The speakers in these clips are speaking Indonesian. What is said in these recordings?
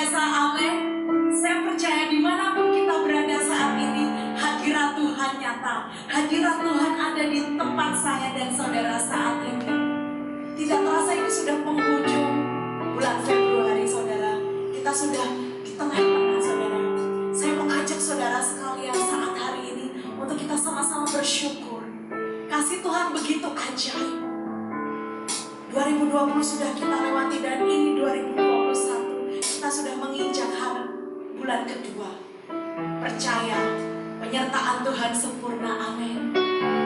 biasa, amin. Saya percaya dimanapun kita berada saat ini, hadirat Tuhan nyata. Hadirat Tuhan ada di tempat saya dan saudara saat ini. Tidak terasa ini sudah penghujung bulan Februari, saudara. Kita sudah di tengah-tengah, saudara. Saya mau ajak saudara sekalian saat hari ini untuk kita sama-sama bersyukur. Kasih Tuhan begitu ajaib. 2020 sudah kita lewati dan ini 2021. Kita sudah menginjak bulan kedua. Percaya, penyertaan Tuhan sempurna, amin.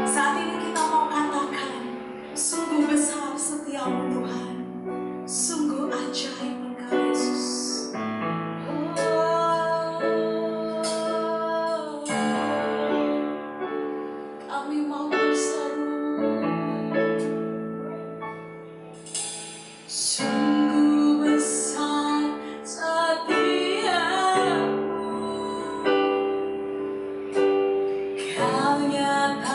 Saat ini kita mau katakan, sungguh besar setiamu Tuhan, sungguh ajaib Engkau Yesus. Kami mau berseru, sungguh besar setiamu, Kau nyata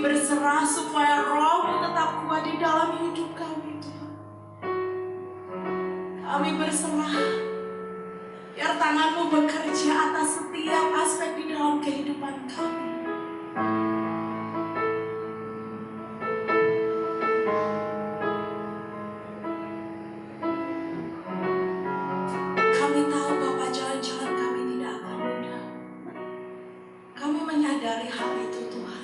berserah supaya Roh-Mu tetap kuat di dalam hidup kami, Tuhan. Kami berserah, biar tangan-Mu bekerja atas setiap aspek di dalam kehidupan kami. Kami tahu Bapa, jalan-jalan kami tidak akan mudah. Kami menyadari hal itu, Tuhan.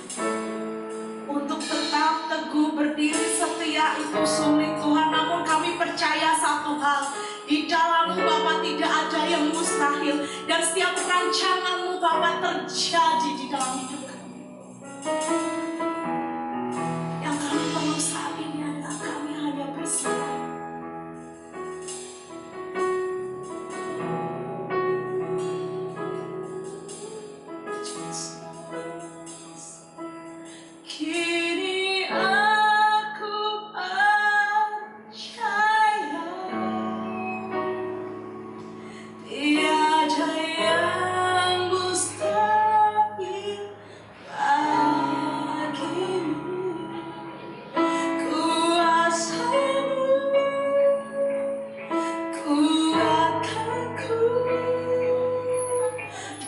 Untuk tetap teguh berdiri setia itu sulit, Tuhan. Namun kami percaya satu hal, di dalam-Mu Bapa tidak ada yang mustahil. Dan setiap rancangan-Mu Bapa terjadi di dalam hidup kami. Yang kami perlu saat ini adalah kami hanya berserah. Kini aku percaya tiada yang mustahil bagimu. Kuasa-Mu kuatkanku,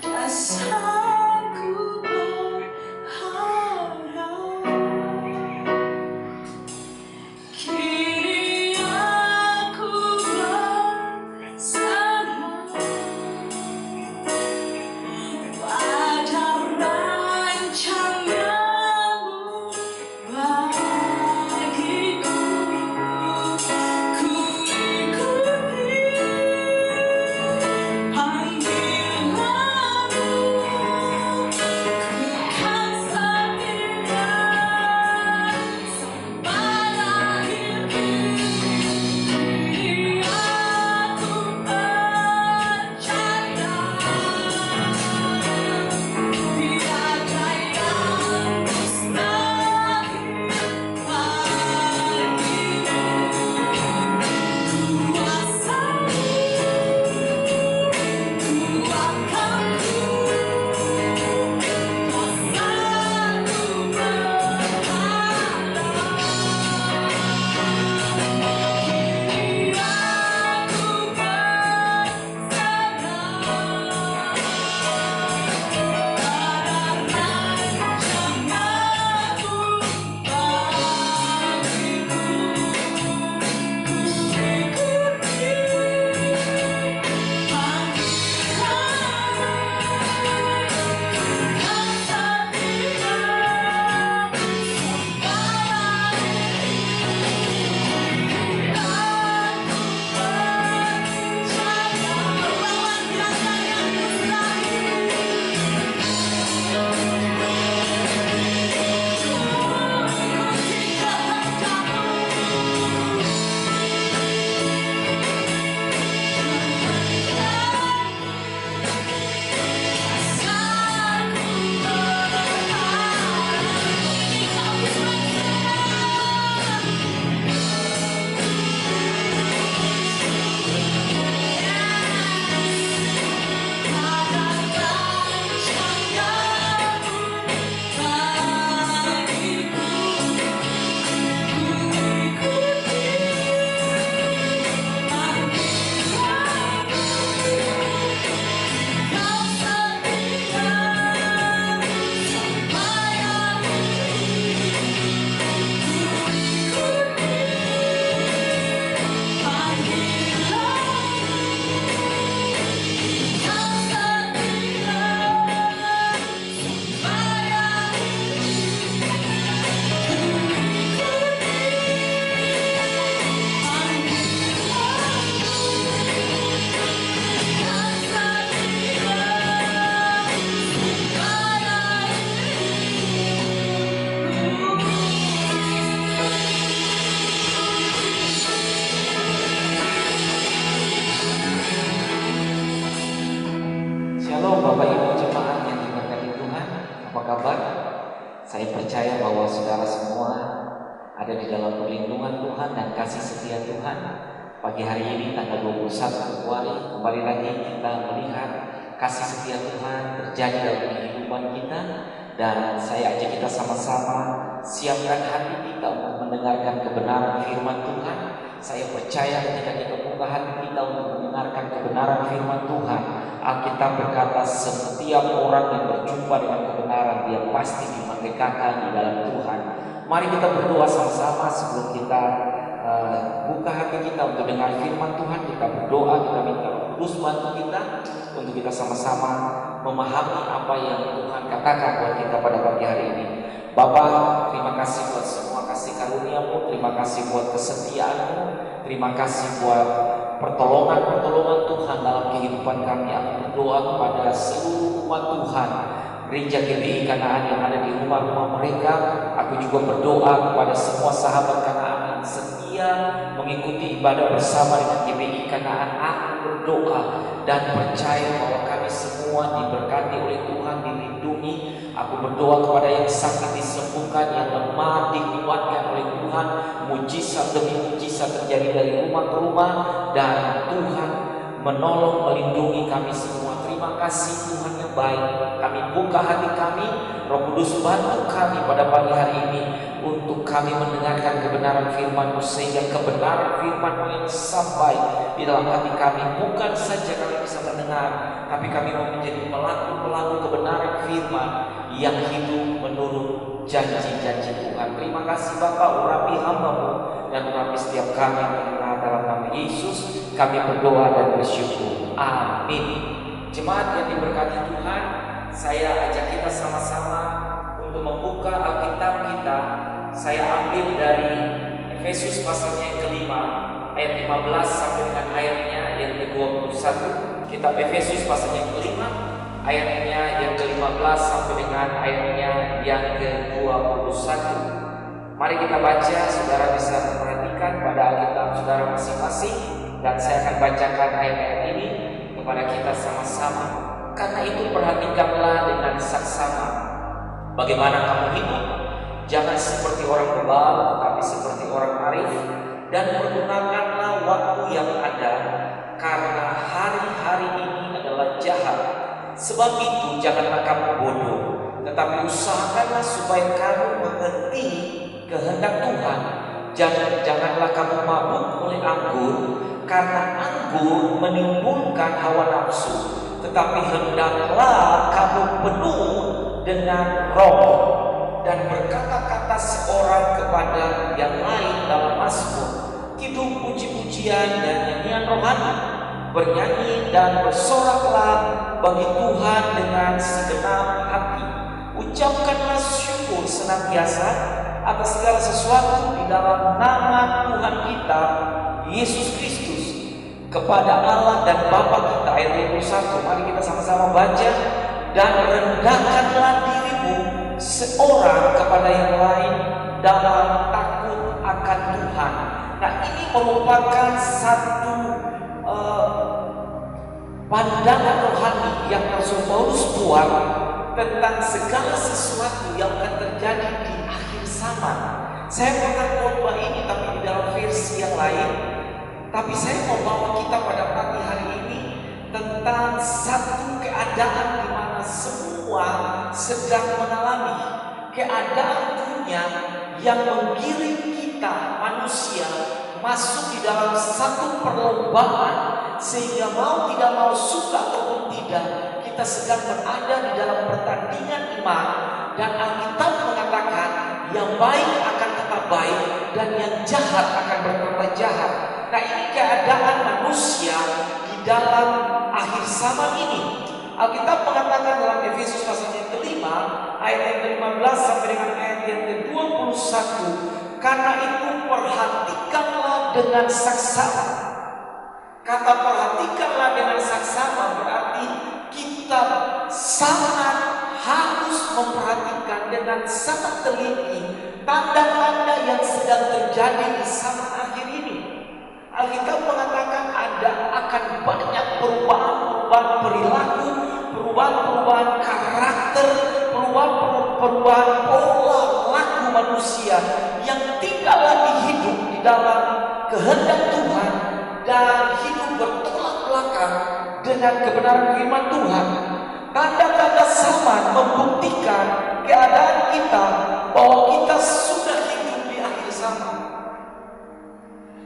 dasarku berharap. Kini aku bersama pada rancangan-Mu bagiku. Ku ikuti panggilan-Mu, ku kan setia sampai akhir hidup. Kini aku percaya tiada yang mustahil bagimu. Kuasa-Mu kuatkanku, dasarku Bapak Ibu jemaat yang diberkati Tuhan, apa kabar? Saya percaya bahwa saudara semua ada di dalam perlindungan Tuhan dan kasih setia Tuhan. Pagi hari ini tanggal 21 Februari kembali lagi kita melihat kasih setia Tuhan terjadi dalam kehidupan kita Dan saya ajak kita sama-sama siapkan hati kita untuk mendengarkan kebenaran firman Tuhan. Saya percaya ketika kita buka hati kita untuk mendengarkan kebenaran firman Tuhan, Alkitab berkata setiap orang yang berjumpa dengan kebenaran dia pasti dimerdekakan di dalam Tuhan. Mari kita berdoa sama-sama sebelum kita buka hati kita untuk dengar firman Tuhan. Kita berdoa, kita minta Roh Kudus bantu kita untuk kita sama-sama memahami apa yang Tuhan katakan buat kita pada pagi hari ini. Bapa, terima kasih buat semua kasih karunia-Mu, terima kasih buat kesetiaan-Mu, terima kasih buat pertolongan-pertolongan Tuhan dalam kehidupan kami. Aku berdoa kepada seluruh umat Tuhan, gereja GBI Kanaan yang ada di rumah-rumah mereka. Aku juga berdoa kepada semua sahabat Kanaan yang setia mengikuti ibadah bersama dengan GBI Kanaan. Aku berdoa dan percaya bahwa kami semua diberkati oleh Tuhan, dilindungi. Aku berdoa kepada yang sakit disembuhkan, yang lemah dikuatkan oleh Tuhan. Mujizat demi mujizat terjadi dari rumah ke rumah, dan Tuhan menolong, melindungi kami semua. Terima kasih Tuhan yang baik. Kami buka hati kami, Roh Kudus bantu kami pada pagi hari ini untuk kami mendengarkan kebenaran firman-Mu, sehingga kebenaran firman-Mu yang sampai di dalam hati kami bukan saja kami bisa mendengar, tapi kami mau menjadi pelaku-pelaku kebenaran firman yang hidup menurut janji-janji Tuhan. Terima kasih Bapa, urapi hamba-Mu dan urapi setiap kami mendengar dalam nama Yesus. Kami berdoa dan bersyukur. Amin. Jemaat yang diberkati Tuhan, saya ajak kita sama-sama untuk membuka Alkitab kita. Saya ambil dari Efesus pasalnya yang kelima, ayat 15 sampai dengan ayatnya yang ke-21. Kitab Efesus pasalnya yang kelima, ayatnya yang ke-15 sampai dengan ayatnya yang ke-21. Mari kita baca, saudara bisa memperhatikan pada Alkitab saudara masing-masing, dan saya akan bacakan ayat-ayat ini kepada kita sama-sama. Karena itu perhatikanlah dengan saksama bagaimana kamu hidup, jangan seperti orang bebal, tetapi seperti orang arif, dan pergunakanlah waktu yang ada, karena hari-hari ini adalah jahat. Sebab itu janganlah kamu bodoh, tetapi usahakanlah supaya kamu mengerti kehendak Tuhan. Janganlah kamu mabuk oleh anggur, karena anggur menimbulkan hawa nafsu, tetapi hendaklah kamu penuh dengan Roh, dan berkata-kata seorang kepada yang lain dalam mazmur, kidung, puji-pujian dan nyanyian rohani. Bernyanyi dan bersoraklah bagi Tuhan dengan segenap hati. Ucapkanlah syukur senantiasa atas segala sesuatu di dalam nama Tuhan kita Yesus Kristus kepada Allah dan Bapa kita. Ayat 21. Mari kita sama-sama baca. Dan rendahkanlah dirimu seorang kepada yang lain dalam takut akan Tuhan. Nah, ini merupakan satu pandangan rohani yang Rasul Paulus buat tentang segala sesuatu yang akan terjadi di akhir zaman. Saya pernah khotbah ini tapi di dalam versi yang lain. Tapi saya mau bawa kita pada pagi hari ini tentang satu keadaan di mana semua sedang mengalami keadaan dunia yang menggiring kita manusia masuk di dalam satu perlombaan, sehingga mau tidak mau, suka ataupun tidak, kita sedang berada di dalam pertandingan iman. Dan Alkitab mengatakan yang baik akan tetap baik dan yang jahat akan bertambah jahat. Nah, ini keadaan manusia di dalam akhir zaman ini. Alkitab mengatakan dalam Efesus pasal yang kelima, ayat yang ke-15 sampai dengan ayat yang ke-21, karena itu perhatikanlah dengan saksama. Kata perhatikanlah dengan saksama berarti kita sangat harus memperhatikan dengan sangat teliti tanda-tanda yang sedang terjadi di zaman akhir ini. Alkitab mengatakan akan banyak perubahan perilaku, perubahan karakter, perubahan pola laku manusia yang tidak lagi hidup di dalam kehendak Tuhan dan hidup bertolak belakang dengan kebenaran firman Tuhan. Tanda-tanda zaman membuktikan kita bahwa kita sudah hidup di akhir zaman.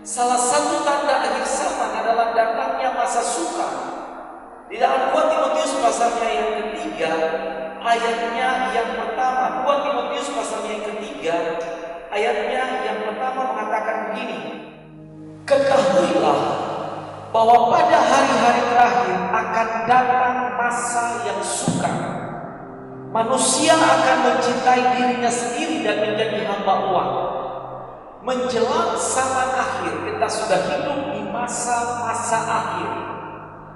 Salah satu tanda akhir zaman adalah datangnya masa sukar. Di dalam 2 Timotius pasalnya yang ketiga, ayatnya yang pertama, 2 Timotius pasalnya yang ketiga, ayatnya yang pertama mengatakan begini: ketahuilah bahwa pada hari-hari terakhir akan datang masa yang sukar. Manusia akan mencintai dirinya sendiri dan menjadi hamba uang. Menjelang zaman akhir, kita sudah hidup di masa-masa akhir.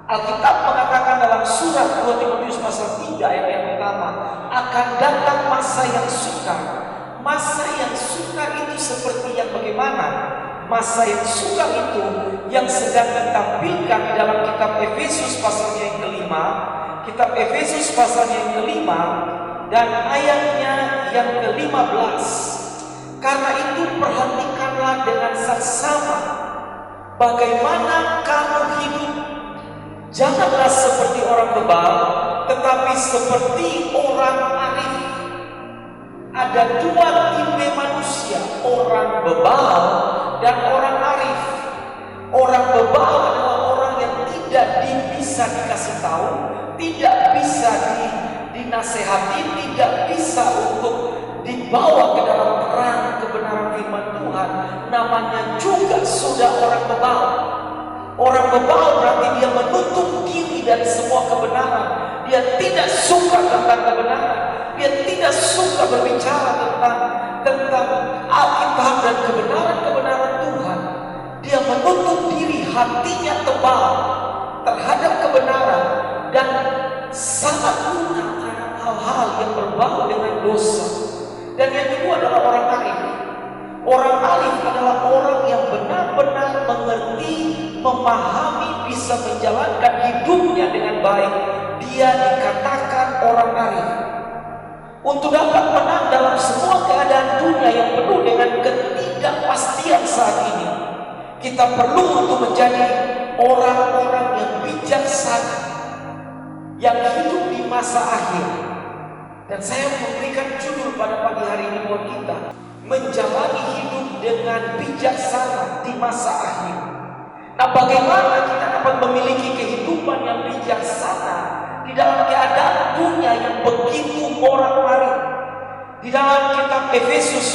Alkitab mengatakan dalam surat 2 Timotius pasal 3 ayat yang pertama, akan datang masa yang sukar. Masa yang sukar itu seperti yang bagaimana? Masa yang sukar itu yang sedang ditampilkan di dalam kitab Efesus pasalnya yang kelima, kitab Efesus pasalnya yang kelima dan ayatnya yang ke-15. Karena itu perhatikanlah dengan saksama bagaimana kamu hidup. Janganlah seperti orang bebal, tetapi seperti orang arif. Ada dua tipe manusia, orang bebal dan orang arif. Orang bebal adalah orang yang tidak bisa dikasih tahu, tidak bisa dinasehati, tidak bisa untuk dibawa ke dalam terang kebenaran firman Tuhan. Namanya juga sudah orang bebal. Orang bebal berarti dia menutup diri dari semua kebenaran. Dia tidak suka tentang kebenaran. Dia tidak suka berbicara tentang Alkitab dan kebenaran-kebenaran Tuhan. Dia menutup diri, hatinya tebal terhadap kebenaran dan sangat mudah terhadap hal-hal yang berbau dengan dosa. Dan yang kedua adalah orang arif. Orang arif adalah orang yang benar-benar mengerti, memahami, bisa menjalankan hidupnya dengan baik. Dia dikatakan orang arif. Untuk dapat menang dalam semua keadaan dunia yang penuh dengan ketidakpastian saat ini, kita perlu untuk menjadi orang-orang yang bijaksana, yang hidup di masa akhir. Dan saya memberikan judul pada pagi hari ini buat kita, menjalani hidup dengan bijaksana di masa akhir. Nah, bagaimana kita dapat memiliki kehidupan yang bijaksana di dalam keadaan dunia yang begitu morak-marik? Di dalam kitab Efesus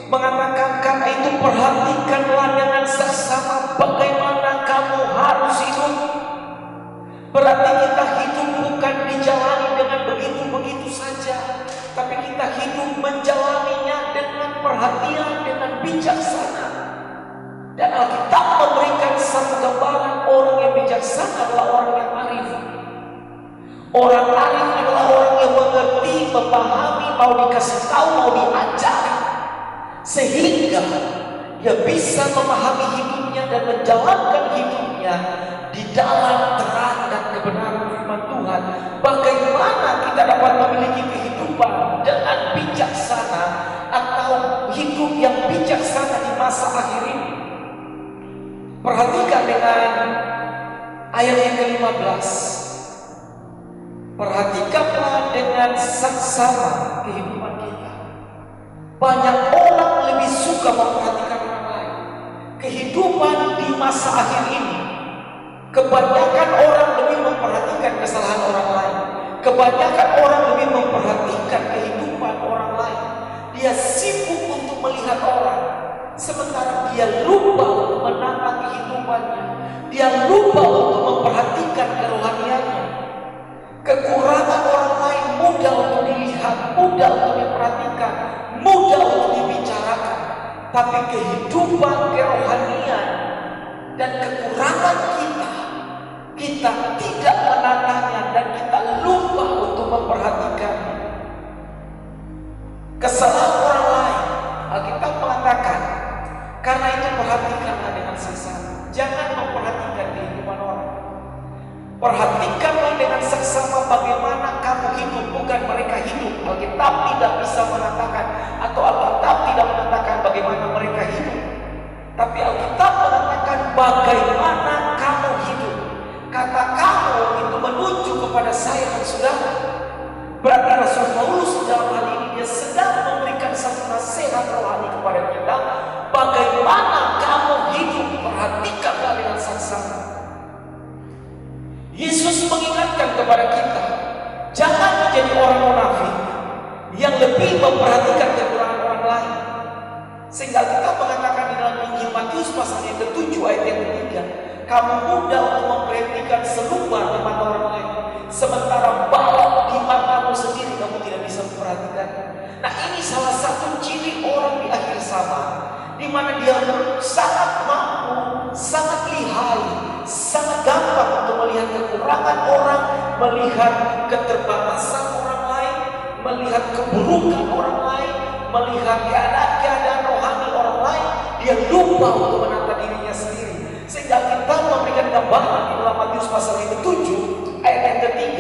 mengatakan, karena itu perhatikanlah dengan seksama bagaimana kamu harus hidup. Berarti kita hidup bukan dijalani dengan begitu-begitu saja, tapi kita hidup menjalaninya dengan perhatian, dengan bijaksana. Dan Alkitab memberikan satu gambaran orang yang bijaksana adalah orang yang arif. Orang arif adalah orang yang mengerti, memahami, mau dikasih tahu, mau diajari, sehingga dia bisa memahami hidupnya dan menjalankan hidupnya di dalam terang dan kebenaran firman Tuhan. Bagaimana kita dapat memiliki kehidupan dengan bijaksana atau hidup yang bijaksana di masa akhir ini? Perhatikan dengan ayat yang ke-15. Perhatikanlah dengan saksama kehidupan kita. Banyak orang lebih suka memperhatikan orang lain. Kehidupan di masa akhir ini, kebanyakan orang lebih memperhatikan kesalahan orang lain. Kebanyakan orang lebih memperhatikan kehidupan orang lain. Dia sibuk untuk melihat orang, sementara dia lupa untuk menata kehidupannya. Dia lupa untuk memperhatikan kerohaniannya. Kekurangan orang lain mudah untuk dilihat, mudah untuk diperhatikan, mudah untuk dibicarakan. Tapi kehidupan kerohanian dan kekurangan kita tidak menatanya dan kita lupa untuk memperhatikannya. Kesalahan orang lain, Alkitab mengatakan, karena itu perhatikanlah dengan seksama. Jangan memperhatikan kehidupan orang. Perhatikanlah dengan seksama bagaimana kamu hidup, bukan mereka hidup. Alkitab tidak bisa mengatakan, atau Alkitab tidak mengatakan bagaimana mereka hidup, tapi Alkitab mengatakan bagaimana kamu hidup. Kata kamu itu menuju kepada saya dan saudara. Berarti Rasul Paulus dalam hal ini dia sedang yang lebih memperhatikan kekurangan orang lain. Sehingga kita mengatakan di dalam Injil Matius pasal yang ke-7 ayat yang ke-3, kamu mudah untuk memperhatikan selubang di mata orang lain, sementara balok di matamu sendiri kamu tidak bisa memperhatikan. Nah, ini salah satu ciri orang di akhir zaman, di mana dia sangat mampu, sangat lihai, sangat gampang untuk melihat kekurangan orang, melihat keterbatasan orang lain, melihat keburukan orang lain, melihat keadaan rohani orang lain. Dia lupa untuk menata dirinya sendiri. Sehingga kita memberikan gambaran di dalam Matius pasal yang ke-7 ayat yang ke-3,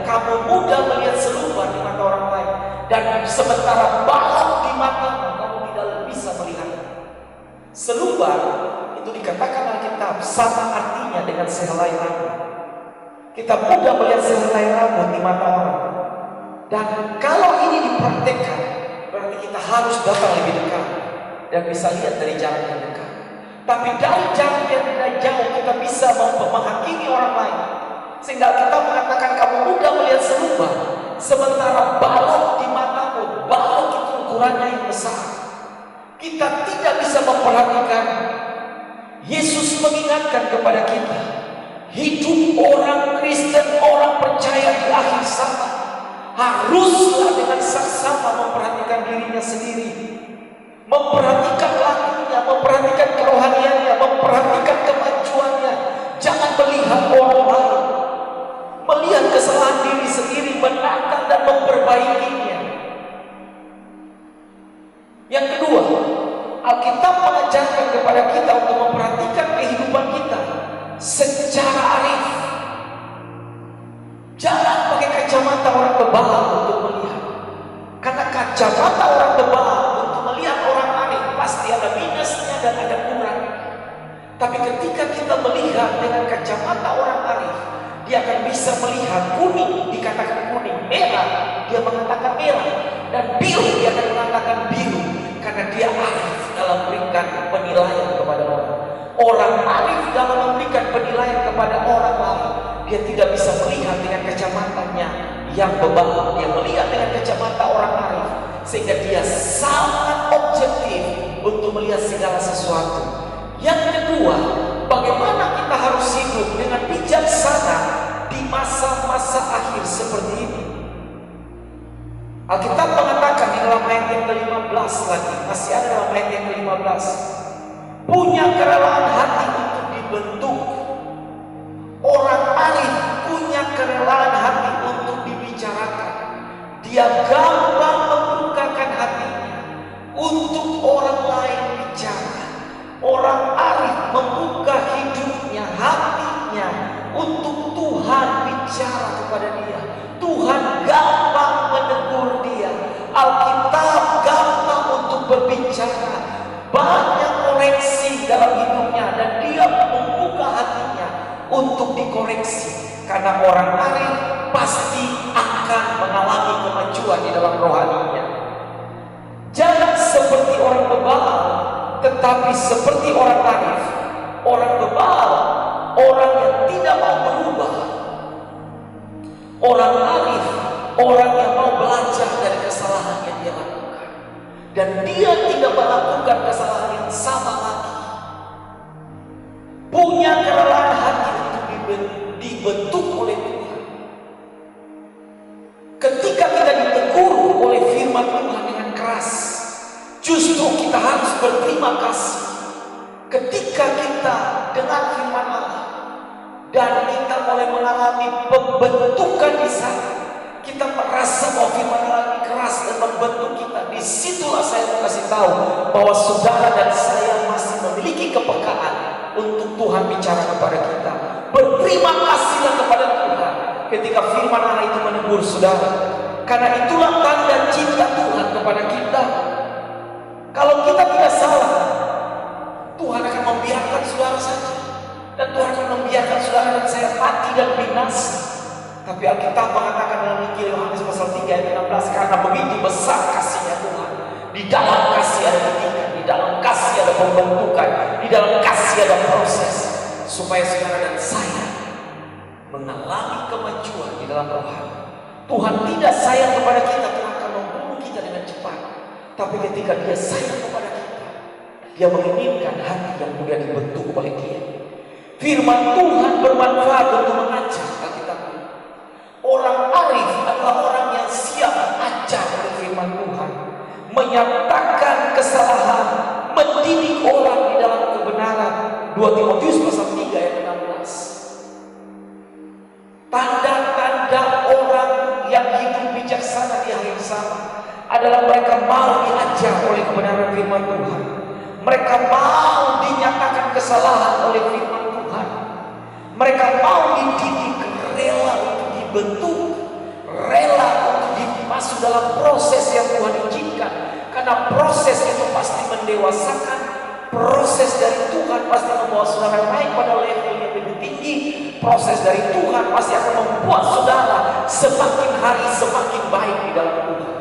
kamu mudah melihat selubang di mata orang lain, dan sementara balok di matamu kamu tidak bisa melihat. Selubang itu dikatakan Alkitab sama artinya dengan sehelai rambut. Kita mudah melihat sehelai rambut di mata orang. Dan kalau ini dipraktekkan, berarti kita harus datang lebih dekat dan bisa lihat dari jarak yang dekat. Tapi dari jarak yang tidak jauh kita bisa menghakimi orang lain. Sehingga kita mengatakan kamu mudah melihat selubang, sementara balok di matamu, balok itu ukurannya yang besar. Kita tidak bisa memperhatikan. Yesus mengingatkan kepada kita, hidup orang Kristen, orang percaya di akhir zaman, haruslah dengan saksama memperhatikan dirinya sendiri, memperhatikan lakunya, memperhatikan kerohaniannya, memperhatikan kemajuannya. Jangan melihat orang lain, melihat kesalahan diri sendiri, menata dan memperbaikinya. Yang kedua, Alkitab mengajarkan kepada kita untuk memperhatikan kehidupan kita secara arif. Jangan pakai kacamata orang bebal untuk melihat, karena kacamata orang bebal untuk melihat orang arif pasti ada minusnya dan ada kurang. Tapi ketika kita melihat dengan kacamata orang arif, dia akan bisa melihat kuning, dikatakan kuning, merah, dia mengatakan merah, dan biru, dia akan mengatakan biru, karena dia arif dalam memberikan penilaian kepada orang. Orang arif dalam memberikan penilaian kepada orang lain, dia tidak bisa melihat dengan kacamatanya yang bebal, dia melihat dengan kacamata orang arif, sehingga dia sangat objektif untuk melihat segala sesuatu. Yang kedua, bagaimana kita harus hidup dengan bijaksana di masa-masa akhir seperti ini. Alkitab mengatakan di dalam ayat yang ke-15 lagi, masih ada dalam ayat yang ke-15, punya kerelaan hati untuk dibentuk. Orang arif punya kerelaan hati untuk dibicarakan. Dia gampang membukakan hatinya untuk orang lain bicara. Orang arif membuka hidupnya, hatinya untuk Tuhan bicara kepada dia. Tuhan gampang menegur dia. Alkitab gampang untuk berbicara. Banyak koreksi dalam hidupnya, dan dia membuka hatinya untuk dikoreksi. Karena orang arif pasti akan mengalami kemajuan di dalam rohaninya. Jangan seperti orang bebal, tetapi seperti orang arif. Orang bebal, orang yang tidak mau berubah. Orang arif, orang yang mau belajar dari kesalahan yang dia lakukan, dan dia tidak melakukan kesalahan yang sama lagi. Punya kerelaan hati untuk dibentuk oleh Tuhan. Ketika kita ditegur oleh firman Tuhan dengan keras, justru kita harus berterima kasih. Ketika kita dengar firman Allah dan kita mulai mengalami pembentukan di sana, kita merasa bahwa firman Allah ini keras dan membentuk kita. Disitulah saya mau kasih tahu bahwa saudara dan saya masih memiliki kepekaan untuk Tuhan bicara kepada kita. Berterima kasihlah kepada Tuhan ketika firman Allah itu menegur saudara, karena itulah tanda cinta Tuhan kepada kita. Kalau kita tidak salah, Tuhan akan membiarkan saudara saja, dan Tuhan akan membiarkan saudara dan saya mati dan binasa. Tapi Alkitab mengatakan dalam Injil Yohanes pasal 3 ayat 16, karena begitu besar kasihnya Tuhan, di dalam kasih ada pendidikan, di dalam kasih ada pembentukan, di dalam kasih ada proses, supaya saudara dan saya mengalami kemajuan di dalam rohani. Tuhan tidak sayang kepada kita, Tuhan akan membunuh Tapi ketika dia sayang kepada kita, dia menginginkan hati yang mudah dibentuk oleh dia. Firman Tuhan bermanfaat untuk mengajar. Alkitab bilang, orang arif adalah orang yang siap ajar oleh firman Tuhan, menyatakan kesalahan, mendidik orang di dalam kebenaran. 2 Timotius pasal 3 ayat 16. Tanda-tanda orang yang hidup bijaksana di akhir zaman adalah mereka mau diajar oleh kebenaran firman Tuhan. Mereka mau dinyatakan kesalahan oleh firman Tuhan. Mereka mau dididik, rela untuk dibentuk, rela untuk masuk dalam proses yang Tuhan izinkan. Karena proses itu pasti mendewasakan. Proses dari Tuhan pasti membawa saudara naik pada level yang lebih tinggi. Proses dari Tuhan pasti akan membuat saudara semakin hari semakin baik di dalam Tuhan.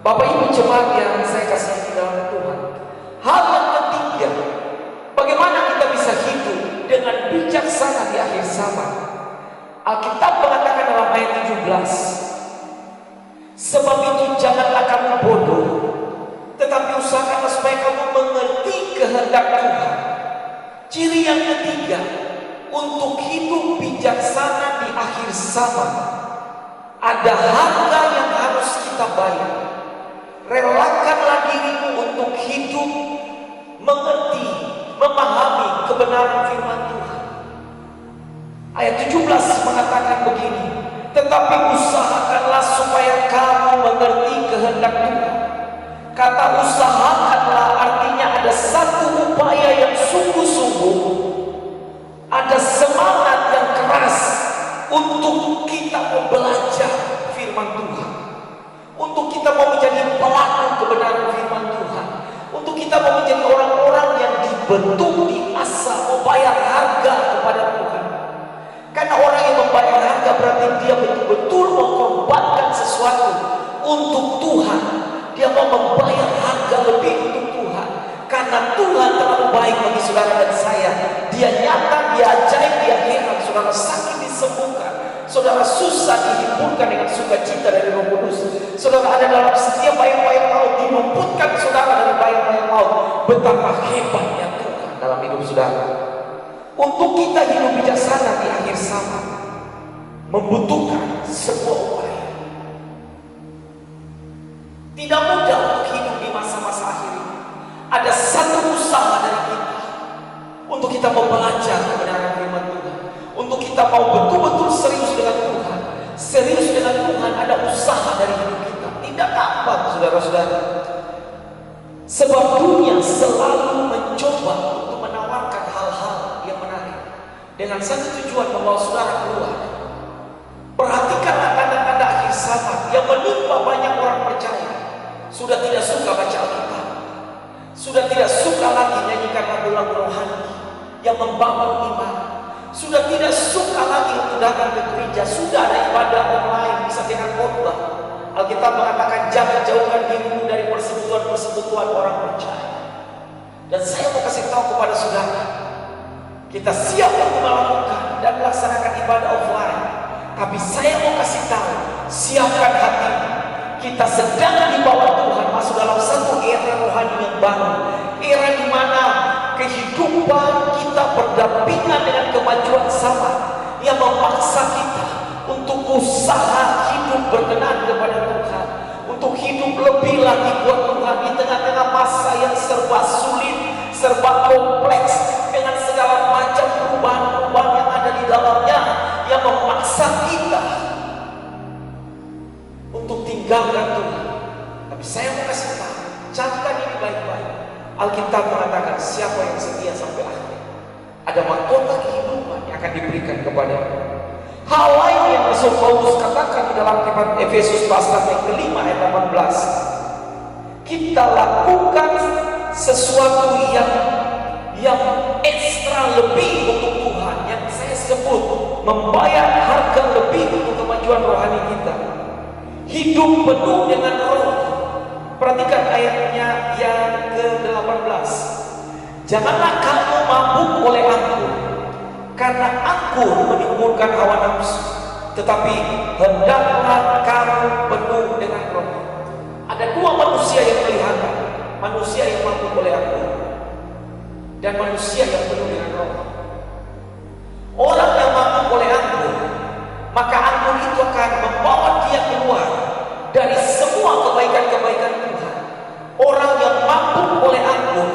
Bapak Ibu jemaat yang saya kasih di dalam Tuhan, hal yang ketiga, bagaimana kita bisa hidup dengan bijaksana di akhir zaman. Alkitab mengatakan dalam ayat 17, sebab itu janganlah kamu bodoh, tetapi usahakanlah supaya kamu mengerti kehendak Tuhan. Ciri yang ketiga untuk hidup bijaksana di akhir zaman, ada harga yang harus kita bayar. Relakanlah dirimu untuk hidup mengerti, memahami kebenaran firman Tuhan. Ayat 17 mengatakan begini, tetapi usahakanlah supaya kamu mengerti kehendak Tuhan. Kata usahakanlah artinya ada satu upaya yang sungguh-sungguh, ada semangat yang keras untuk kita mau belajar firman Tuhan, untuk kita mau menjadi pelaku kebenaran firman Tuhan, untuk kita mau menjadi orang-orang yang dibentuk, diasah, membayar harga kepada Tuhan. Karena orang yang membayar harga berarti dia betul-betul mengorbankan sesuatu untuk Tuhan. Dia mau membayar harga lebih untuk Tuhan. Karena Tuhan terlalu baik bagi saudara dan saya. Dia nyata, dia ajaib, dia hebat. Saudara sakit disembuhkan, saudara susah dihiburkan dengan sukacita dari Roh Kudus. Saudara ada dalam setiap bayang-bayang maut, diluputkan saudara dari bayang-bayang maut. Betapa hebatnya Tuhan dalam hidup saudara. Untuk kita hidup bijaksana di akhir zaman membutuhkan sebuah upaya. Tidak mudah untuk hidup di masa-masa akhir ini. Ada satu usaha dari kita untuk kita mau belajar kebenaran firman Tuhan, untuk kita mau betul-betul serius dengan Tuhan. Serius dengan Tuhan ada usaha dari hidup kita. Tidak gampang saudara-saudara. Sebab dunia selalu mencoba untuk menawarkan hal-hal yang menarik dengan satu tujuan membawa saudara keluar. Perhatikanlah tanda-tanda akhir zaman yang menimpa banyak orang percaya. Sudah tidak suka baca Alkitab, sudah tidak suka lagi nyanyikan lagu-lagu rohani yang membangun iman, sudah tidak suka lagi untuk datang ke gereja, sudah ada ibadah online bisa dengan khotbah. Alkitab mengatakan jangan jauhkan dirimu dari persekutuan orang percaya. Dan saya mau kasih tahu kepada saudara, kita siap untuk melakukan dan melaksanakan ibadah offline. Tapi saya mau kasih tahu, siapkan hati. Kita sedang dibawa Tuhan masuk dalam satu era rohani yang baru. Era di mana kehidupan kita berdampingan dengan kemajuan zaman yang memaksa kita untuk usaha hidup berkenan kepada Tuhan, untuk hidup lebih lagi buat Tuhan di tengah-tengah masa yang serba sulit, serba kompleks dengan segala macam perubahan-perubahan yang ada di dalamnya yang memaksa kita untuk tinggalkan Tuhan. Tapi saya mau kasih tahu, catat ini baik-baik. Alkitab mengatakan siapa yang setia sampai akhir, ada mahkota kehidupan yang akan diberikan kepadanya. Hal lain yang Rasul Paulus katakan di dalam kitab Efesus pasal yang kelima ayat 18, kita lakukan sesuatu yang ekstra lebih untuk Tuhan, yang saya sebut membayar harga lebih untuk kemajuan rohani kita. Hidup penuh dengan roh. Perhatikan ayatnya yang ke-18. Janganlah kamu mabuk oleh anggur, karena anggur menimbulkan hawa nafsu, tetapi hendaklah kamu penuh dengan roh. Ada dua manusia yang melihat manusia yang mampu oleh anggur dan manusia yang penuh dengan roh. Orang yang mampu oleh anggur, maka anggur itu akan membawa dia keluar dari semua kebaikan-kebaikan Tuhan. Orang yang mampu oleh anggur,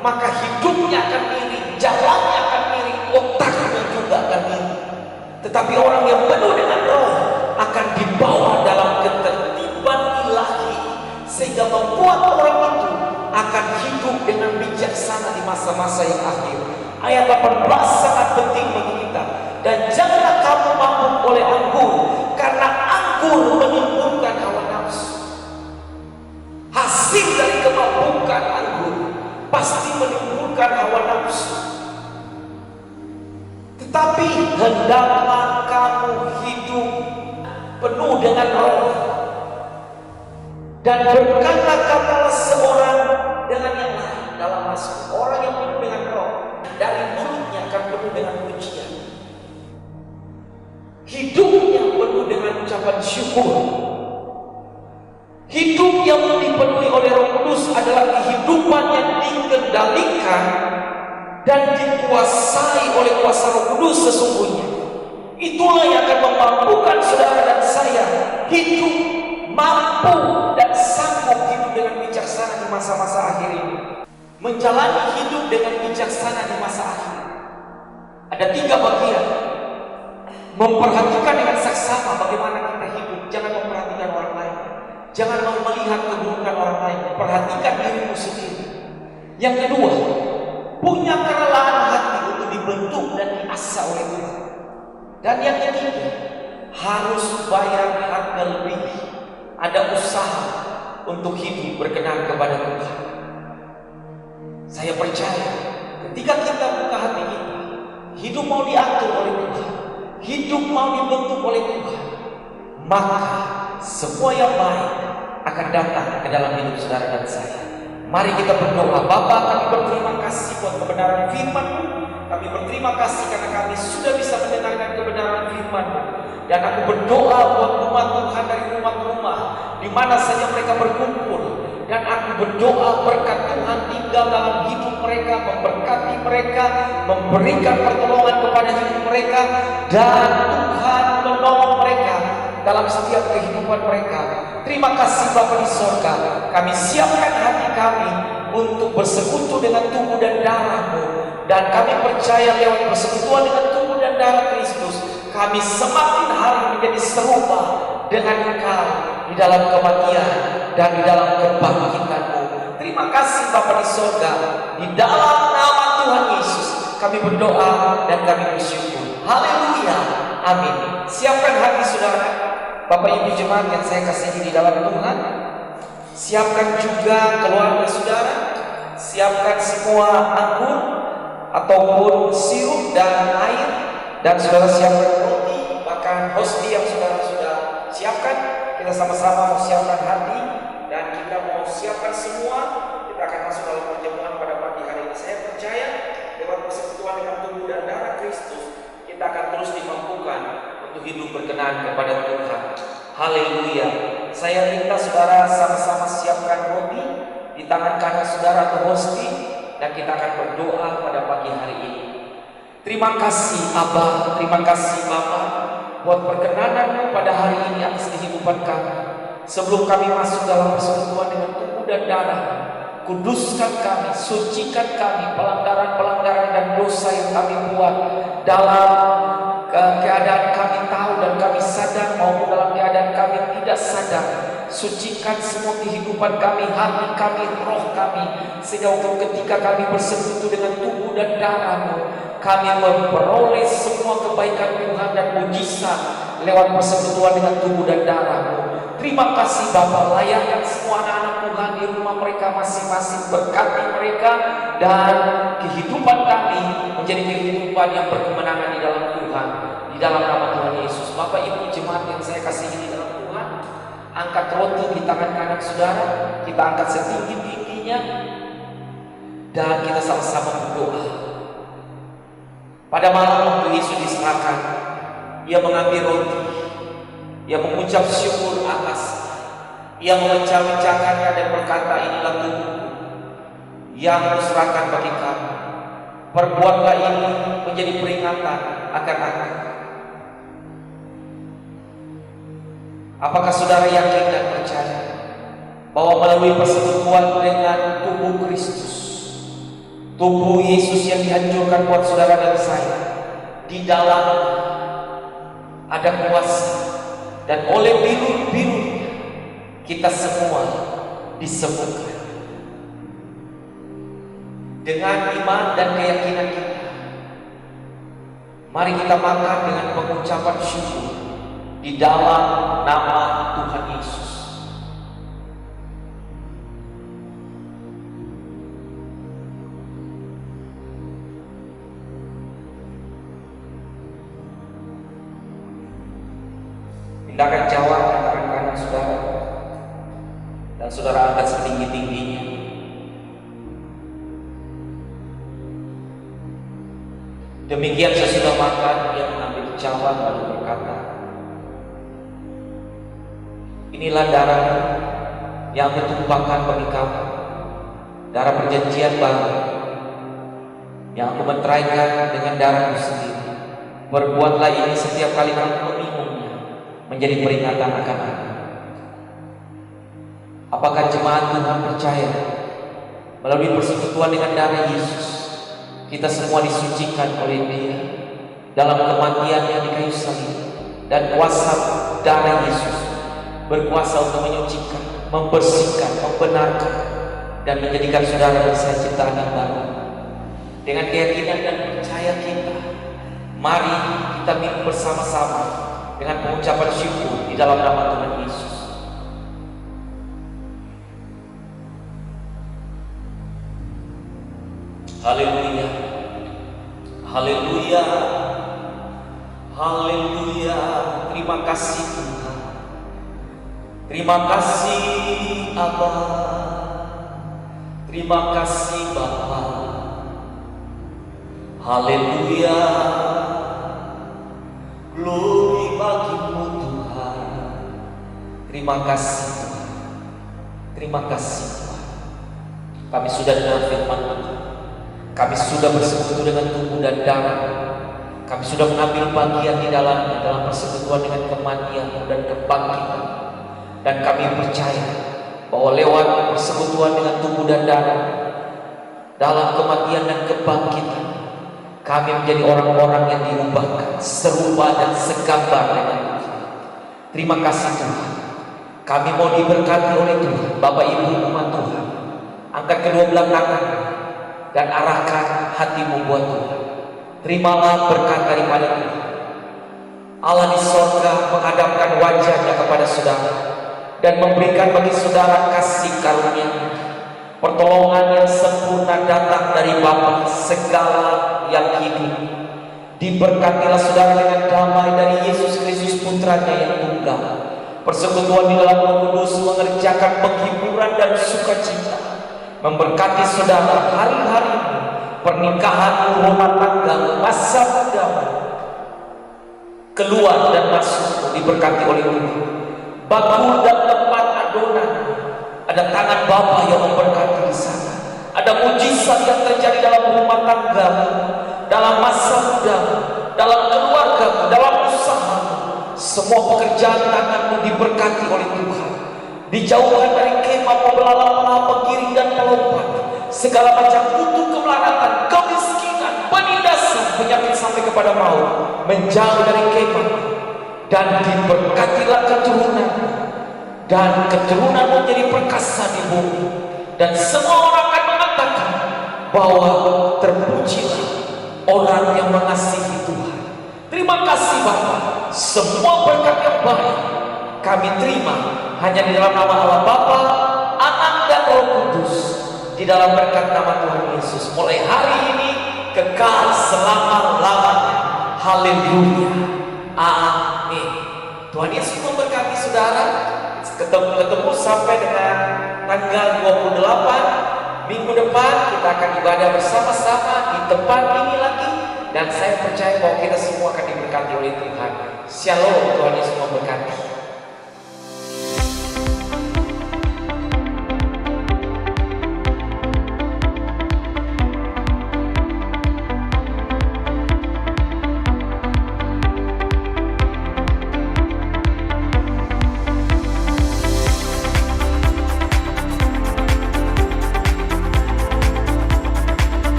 maka hidupnya akan miring, jalannya akan miring, otaknya juga akan miring. Tetapi orang yang penuh dengan roh akan dibawa dalam ketertiban ilahi, sehingga membuat orang itu akan hidup dengan bijaksana di masa-masa yang akhir. Ayat 18 sangat penting bagi kita. Dan janganlah kamu mabuk oleh anggur, karena anggur menimbulkan hawa nafsu. Hasil dari kemabukan anggur pasti menimbulkan hawa nafsu. Tetapi hendaklah kamu hidup penuh dengan roh, dan berkata-katalah seorang dengan yang lain dalam Mazmur. Orang yang penuh dengan roh, dari mulutnya akan penuh dengan pujian. Hidupnya penuh dengan ucapan syukur. Hidup yang dipenuhi oleh Roh Kudus adalah kehidupan yang dikendalikan dan dikuasai oleh kuasa Roh Kudus sesungguhnya. Itulah yang akan memampukan saudara dan saya hidup mampu dan sanggup hidup dengan bijaksana di masa-masa akhir ini. Menjalani hidup dengan bijaksana di masa akhir ada 3 bagian. Memperhatikan dengan saksama bagaimana kita hidup. Jangan memperhatikan orang lain. Jangan mau melihat keburukan orang lain. Perhatikan dirimu sendiri. Yang kedua, punya kerelaan hati untuk dibentuk dan diasah oleh Tuhan. Dan yang ketiga, harus bayar harga lebih. Ada usaha untuk hidup berkenan kepada Tuhan. Saya percaya ketika kita buka hati kita, hidup mau diatur oleh Tuhan, hidup mau dibentuk oleh Tuhan, maka semua yang baik akan datang ke dalam hidup saudara dan saya. Mari kita berdoa. Bapa, kami berterima kasih buat kebenaran firman-Mu. Kami berterima kasih karena kami sudah bisa mendengarkan kebenaran firman-Mu. Dan aku berdoa buat umat Tuhan dari rumah ke rumah, di mana saja mereka berkumpul. Dan aku berdoa berkat Tuhan tinggal dalam hidup mereka, memberkati mereka, memberikan pertolongan kepada hidup mereka, dan Tuhan menolong mereka dalam setiap kehidupan mereka. Terima kasih Bapa di sorga. Kami siapkan hati kami untuk bersekutu dengan tubuh dan darah-Mu. Dan kami percaya lewat persekutuan dengan tubuh dan darah Kristus, kami semakin hari menjadi serupa dengan Engkau di dalam kematian dan di dalam kebangkitan-Mu. Terima kasih Bapa di sorga. Di dalam nama Tuhan Yesus kami berdoa dan kami bersyukur. Haleluya. Amin. Siapkan hati saudara. Bapak Ibu jemaat yang saya kasihi di dalam Tuhan, siapkan juga keluarga saudara. Siapkan semua anggur ataupun sirup dan air, dan saudara siapkan roti, bahkan hosti yang saudara sudah siapkan. Kita sama-sama mau siapkan hati dan kita mau siapkan semua. Kita akan masuk dalam perjamuan pada pagi hari ini. Saya percaya lewat persekutuan dengan tubuh dan darah Kristus, kita akan terus dimampukan untuk hidup berkenan kepada Tuhan. Haleluya. Saya minta saudara sama-sama siapkan roti di tangan kanan saudara atau hosti, dan kita akan berdoa pada pagi hari ini. Terima kasih Abah, terima kasih Bapa buat perkenanan-Mu pada hari ini atas kehidupan kami. Sebelum kami masuk dalam persekutuan dengan tubuh dan darah, kuduskan kami, sucikan kami pelanggaran-pelanggaran dan dosa yang kami buat dalam keadaan kami tahu dan kami sadar maupun dalam keadaan kami tidak sadar. Sucikan semua kehidupan kami, hati kami, roh kami, sehingga untuk ketika kami bersekutu dengan tubuh dan darah-Mu, kami memperoleh semua kebaikan Tuhan dan mujizat lewat persekutuan dengan tubuh dan darah-Mu. Terima kasih Bapa. Layakkan semua anak-anak Tuhan di rumah mereka masing-masing, berkati mereka, dan kehidupan kami menjadi kehidupan yang berkemenangan di dalam Tuhan, di dalam nama Tuhan Yesus. Bapak Ibu jemaat yang saya kasihi di dalam Tuhan, angkat roti di tangan kanan saudara, kita angkat setinggi-tingginya, dan kita sama-sama berdoa. Pada malam waktu Yesus diserahkan, Ia mengambil roti, Ia mengucap syukur atas, Ia memecah-mecahkannya dan berkata, inilah tubuhku yang kuserahkan bagi kamu. Perbuatlah ini menjadi peringatan akan aku. Apakah saudara yakin dan percaya bahwa melalui persekutuan dengan tubuh Kristus, tubuh Yesus yang dihancurkan buat saudara dan saya, di dalam ada kuasa, dan oleh biru-birunya kita semua disembuhkan. Dengan iman dan keyakinan kita, mari kita makan dengan pengucapan syukur di dalam nama Tuhan Yesus. Pindahkan cawan dan tangan kanan saudara, dan saudara angkat setinggi-tingginya. Demikian sesudah makan, ia mengambil cawan lalu berkata, inilah darah yang aku tumpahkan bagi kamu, darah perjanjian baru yang aku meteraikan dengan darahku sendiri. Perbuatlah ini setiap kali kamu meminumnya, menjadi peringatan akan aku. Apakah jemaat Tuhan percaya melalui persekutuan dengan darah Yesus, kita semua disucikan oleh Dia dalam kematiannya di kayu salib, dan kuasa darah Yesus berkuasa untuk menyucikan, membersihkan, membenarkan, dan menjadikan saudara dan saya ciptaan yang baru. Dengan keyakinan dan percaya kita, mari kita minum bersama-sama dengan pengucapan syukur di dalam nama Tuhan Yesus. Haleluya, haleluya, haleluya. Terima kasih Tuhan, terima kasih Abba, terima kasih Bapa. Haleluya, glory bagimu Tuhan. Terima kasih Tuhan, terima kasih Tuhan. Kami sudah dengar firman Tuhan, kami sudah bersekutu dengan tubuh dan darah, kami sudah mengambil bagian di dalamnya dalam persekutuan dengan kematian dan kebangkitan. Dan kami percaya bahwa lewat persekutuan dengan tubuh dan darah, dalam kematian dan kebangkitan, kami menjadi orang-orang yang diubahkan serupa dan segambar dengan Tuhan. Terima kasih Tuhan. Kami mau diberkati oleh Tuhan. Bapak Ibu umat Tuhan, angkat kedua belah tangan dan arahkan hatimu buat Tuhan. Terimalah berkat daripada Tuhan. Allah di sorga menghadapkan wajahnya kepada saudara dan memberikan bagi saudara kasih karunia, pertolongan yang sempurna datang dari Bapa segala yang hidup. Diberkatilah saudara dengan damai dari Yesus Kristus Putranya yang tunggal. Persekutuan di dalam Roh Kudus mengerjakan penghiburan dan sukacita, memberkati saudara hari-hari, pernikahan, rumah tangga, masa muda, keluar dan masuk diberkati oleh Tuhan. Bakul dan tempat adonan, ada tangan Bapa yang memberkati di sana. Ada mujizat yang terjadi dalam rumah tangga, dalam masa muda, dalam keluarga, dalam usaha. Semua pekerjaan tanganmu diberkati oleh Tuhan. Dijauhkan dari kemah, pembelalang, penggiring dan pelompat, segala macam kutuk, kemelaratan, kemiskinan, penindasan, penyakit sampai kepada maut, menjauh dari kemah. Dan diberkatilah keturunan, dan keturunan menjadi perkasa di bumi. Dan semua orang akan mengatakan bahwa terpujilah orang yang mengasihi Tuhan. Terima kasih Bapa, semua berkat yang baik kami terima hanya di dalam nama Allah Bapa, Anak dan Roh Kudus, di dalam berkat nama Tuhan Yesus, mulai hari ini kekal selama-lamanya. Haleluya, amin. Tuhan Yesus memberkati saudara. Ketemu sampai dengan tanggal 28 minggu depan. Kita akan ibadah bersama-sama di tempat ini lagi, dan saya percaya bahwa kita semua akan diberkati oleh Tuhan. Shalom, Tuhan Yesus memberkati.